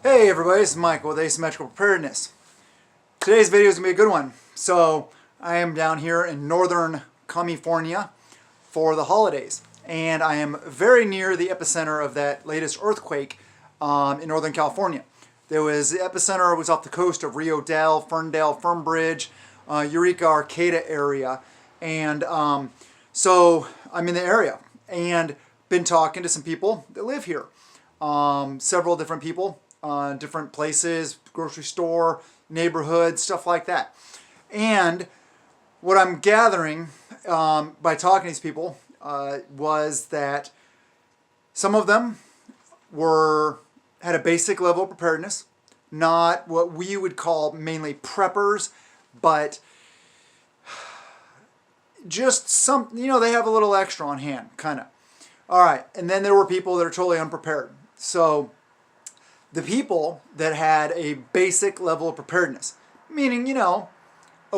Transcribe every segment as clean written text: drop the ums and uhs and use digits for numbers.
Hey everybody, this is Michael with Asymmetrical Preparedness. Today's video is going to be a good one. So I am down here in Northern California for the holidays, and I am very near the epicenter of that latest earthquake in Northern California. The epicenter was off the coast of Rio Dell, Ferndale, Fernbridge, Eureka, Arcata area, and so I'm in the area and been talking to some people that live here. Several different people, different places, grocery store, neighborhood, stuff like that. And what I'm gathering by talking to these people was that some of them had a basic level of preparedness, not what we would call mainly preppers, but just some, they have a little extra on hand, kind of. All right, and then there were people that are totally unprepared. So the people that had a basic level of preparedness, meaning, a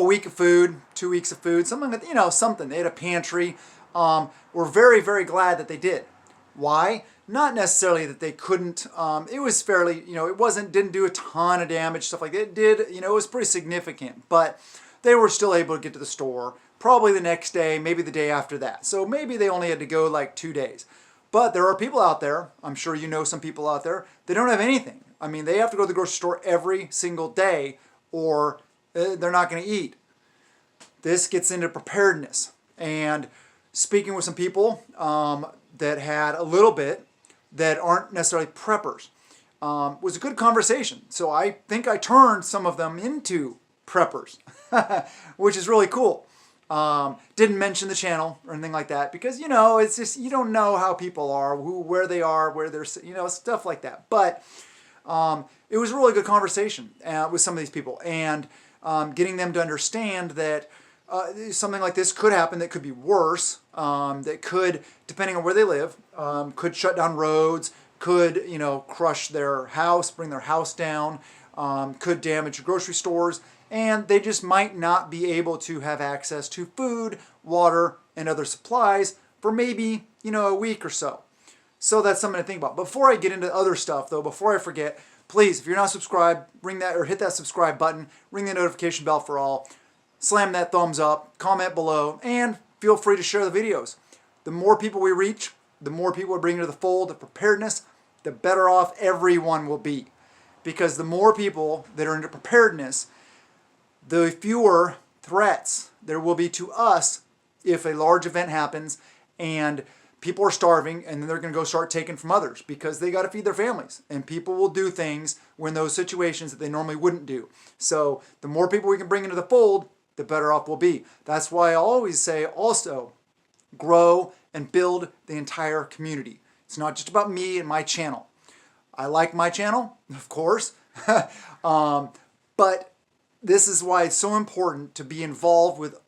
week of food, 2 weeks of food, something, something. They had a pantry. We're very, very glad that they did. Why? Not necessarily that they couldn't. It was fairly, didn't do a ton of damage, stuff like that. It did, it was pretty significant, but they were still able to get to the store probably the next day, maybe the day after that. So maybe they only had to go like 2 days. But there are people out there, I'm sure you know some people out there, they don't have anything. I mean, they have to go to the grocery store every single day or they're not going to eat. This gets into preparedness. And speaking with some people that had a little bit that aren't necessarily preppers was a good conversation. So I think I turned some of them into preppers, which is really cool. Didn't mention the channel or anything like that because, it's just, you don't know how people are, where they are, where they're, stuff like that. But it was a really good conversation with some of these people and getting them to understand that something like this could happen that could be worse, that could, depending on where they live, could shut down roads, could, crush their house, bring their house down, could damage grocery stores, and they just might not be able to have access to food, water, and other supplies for maybe, a week or so. So that's something to think about. Before I get into other stuff, though, before I forget, please, if you're not subscribed, hit that subscribe button, ring the notification bell for all, slam that thumbs up, comment below, and feel free to share the videos. The more people we reach, the more people we bring into the fold of preparedness, the better off everyone will be. Because the more people that are into preparedness, the fewer threats there will be to us if a large event happens and people are starving and then they're going to go start taking from others because they got to feed their families. And people will do things when those situations that they normally wouldn't do. So the more people we can bring into the fold, the better off we'll be. That's why I always say also grow and build the entire community. It's not just about me and my channel. I like my channel, of course, but this is why it's so important to be involved with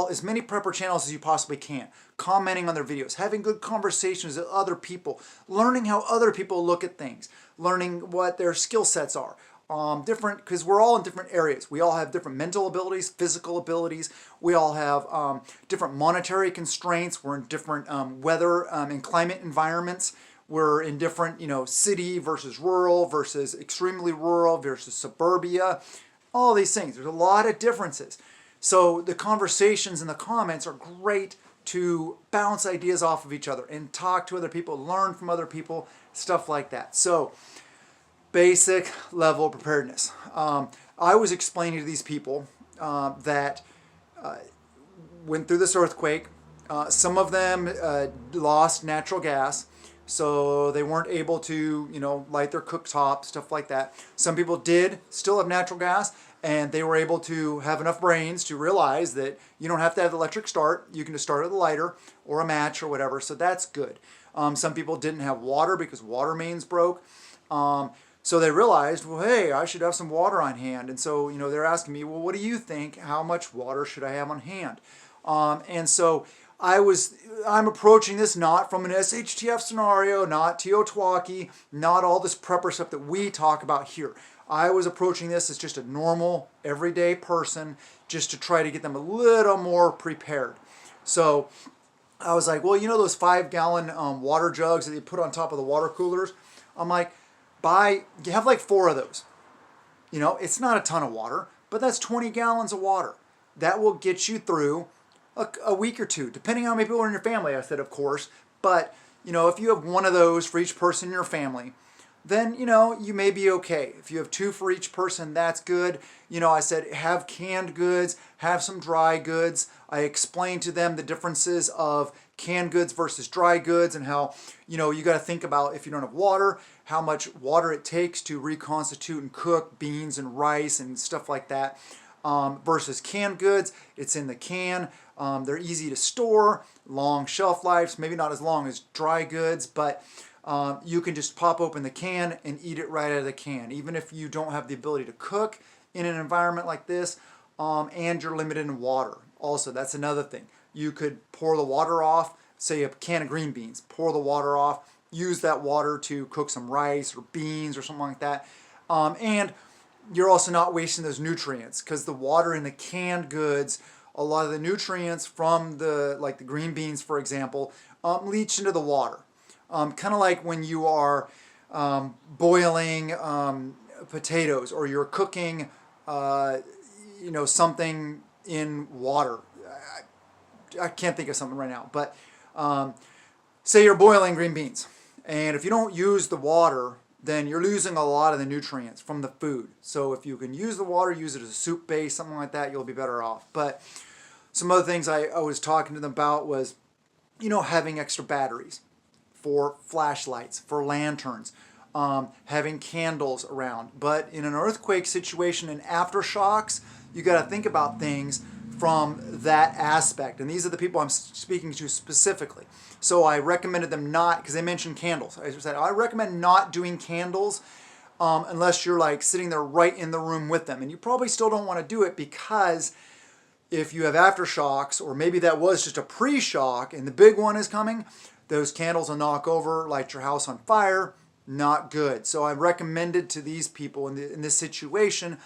as many prepper channels as you possibly can, commenting on their videos, having good conversations with other people, learning how other people look at things, learning what their skill sets are. Different, because we're all in different areas. We all have different mental abilities, physical abilities. We all have different monetary constraints. We're in different weather and climate environments. We're in different, city versus rural versus extremely rural versus suburbia. All these things. There's a lot of differences. So the conversations and the comments are great to bounce ideas off of each other and talk to other people, learn from other people, stuff like that. So basic level preparedness. I was explaining to these people that went through this earthquake. Some of them lost natural gas, so they weren't able to, light their cooktop, stuff like that. Some people did still have natural gas, and they were able to have enough brains to realize that you don't have to have the electric start. You can just start with a lighter or a match or whatever, so that's good. Some people didn't have water because water mains broke. So they realized, well, hey, I should have some water on hand. And so, they're asking me, well, what do you think? How much water should I have on hand? And so I'm approaching this not from an SHTF scenario, not Teotihuacan, not all this prepper stuff that we talk about here. I was approaching this as just a normal, everyday person, just to try to get them a little more prepared. So I was like, well, those 5-gallon water jugs that you put on top of the water coolers? I'm like, you have like 4 of those. You know, it's not a ton of water, but that's 20 gallons of water. That will get you through a week or two, depending on how many people are in your family, I said, of course. But, you know, if you have 1 of those for each person in your family, then, you know, you may be okay. If you have 2 for each person, that's good. You know, I said have canned goods, have some dry goods. I explained to them the differences of canned goods versus dry goods and how, you know, you got to think about, if you don't have water, how much water it takes to reconstitute and cook beans and rice and stuff like that. Versus canned goods, it's in the can. They're easy to store, long shelf lives, maybe not as long as dry goods, but you can just pop open the can and eat it right out of the can. Even if you don't have the ability to cook in an environment like this, and you're limited in water. Also, that's another thing. You could pour the water off, say a can of green beans, pour the water off, use that water to cook some rice or beans or something like that. And you're also not wasting those nutrients, because the water in the canned goods, a lot of the nutrients from the green beans, for example, leach into the water. Kind of like when you are boiling potatoes, or you're cooking, you know, something in water. I can't think of something right now, but say you're boiling green beans, and if you don't use the water, then you're losing a lot of the nutrients from the food. So if you can use the water, use it as a soup base, something like that, you'll be better off. But some other things I was talking to them about was, you know, having extra batteries for flashlights, for lanterns, having candles around. But in an earthquake situation and aftershocks, you got to think about things from that aspect. And these are the people I'm speaking to specifically. So I recommended them not, because they mentioned candles. I said, I recommend not doing candles unless you're like sitting there right in the room with them. And you probably still don't want to do it, because if you have aftershocks, or maybe that was just a pre-shock and the big one is coming, those candles will knock over, light your house on fire. Not good. So I recommended to these people in this situation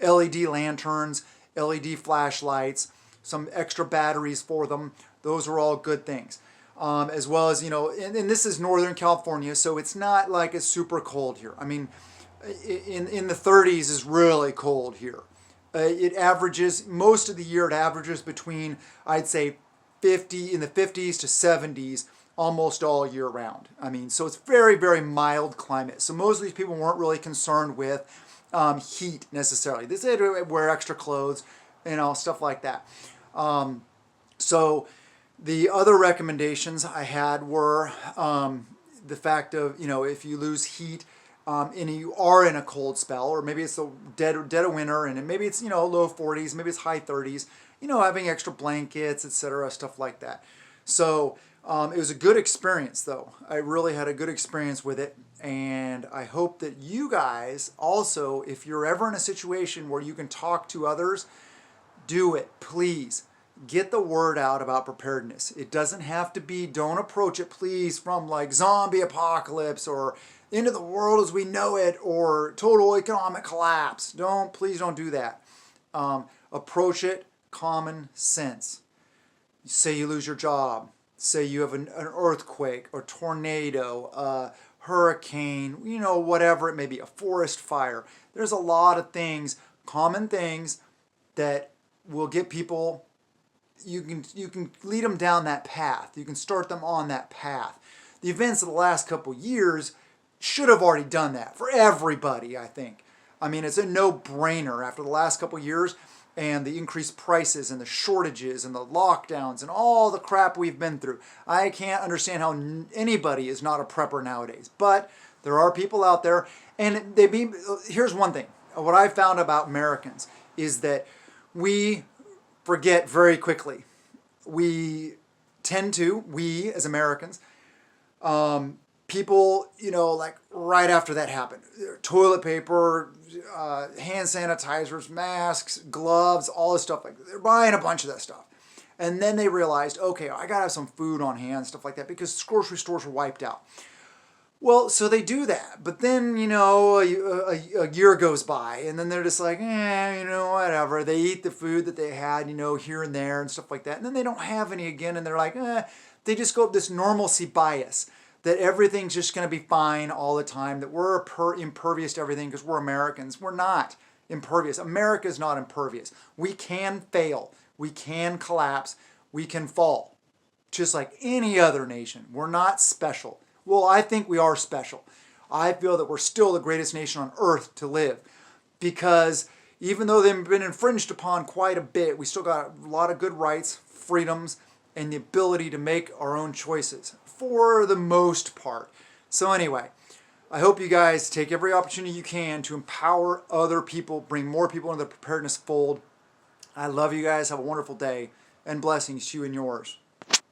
LED lanterns, LED flashlights, some extra batteries for them. Those are all good things. As well as, you know, and this is Northern California, so it's not like it's super cold here. I mean, in the 30s is really cold here. It averages, most of the year it averages between, I'd say, in the 50s to 70s almost all year round. I mean, so it's very, very mild climate. So most of these people weren't really concerned with heat necessarily. They said wear extra clothes, you know, stuff like that. So the other recommendations I had were the fact of, you know, if you lose heat and you are in a cold spell, or maybe it's the dead of winter, and maybe it's, you know, low 40s, maybe it's high 30s, you know, having extra blankets, etc., stuff like that. So it was a good experience, though. I really had a good experience with it, and I hope that you guys also, if you're ever in a situation where you can talk to others, do it, please. Get the word out about preparedness. It doesn't have to be, don't approach it, please, from like zombie apocalypse or into the world as we know it or total economic collapse. Please don't do that. Approach it common sense. Say you lose your job. Say you have an earthquake or tornado, a hurricane, you know, whatever it may be, a forest fire. There's a lot of things, common things, that will get people. You can lead them down that path. You can start them on that path. The events of the last couple years should have already done that for everybody, I think. I mean, it's a no-brainer after the last couple years and the increased prices and the shortages and the lockdowns and all the crap we've been through. I can't understand how anybody is not a prepper nowadays. But there are people out there, and here's one thing. What I found about Americans is that we forget very quickly. We as Americans, people, you know, like right after that happened, toilet paper, hand sanitizers, masks, gloves, all this stuff, like they're buying a bunch of that stuff. And then they realized, okay, I gotta have some food on hand, stuff like that, because grocery stores were wiped out. Well, so they do that, but then, you know, a year goes by, and then they're just like, you know, whatever. They eat the food that they had, you know, here and there and stuff like that, and then they don't have any again, and they're like, they just go up this normalcy bias. that everything's just going to be fine all the time, that we're impervious to everything because we're Americans. We're not impervious. America's not impervious. We can fail. We can collapse. We can fall. Just like any other nation. We're not special. Well, I think we are special. I feel that we're still the greatest nation on earth to live because even though they've been infringed upon quite a bit, we still got a lot of good rights, freedoms, and the ability to make our own choices for the most part. So anyway, I hope you guys take every opportunity you can to empower other people, bring more people into the preparedness fold. I love you guys. Have a wonderful day and blessings to you and yours.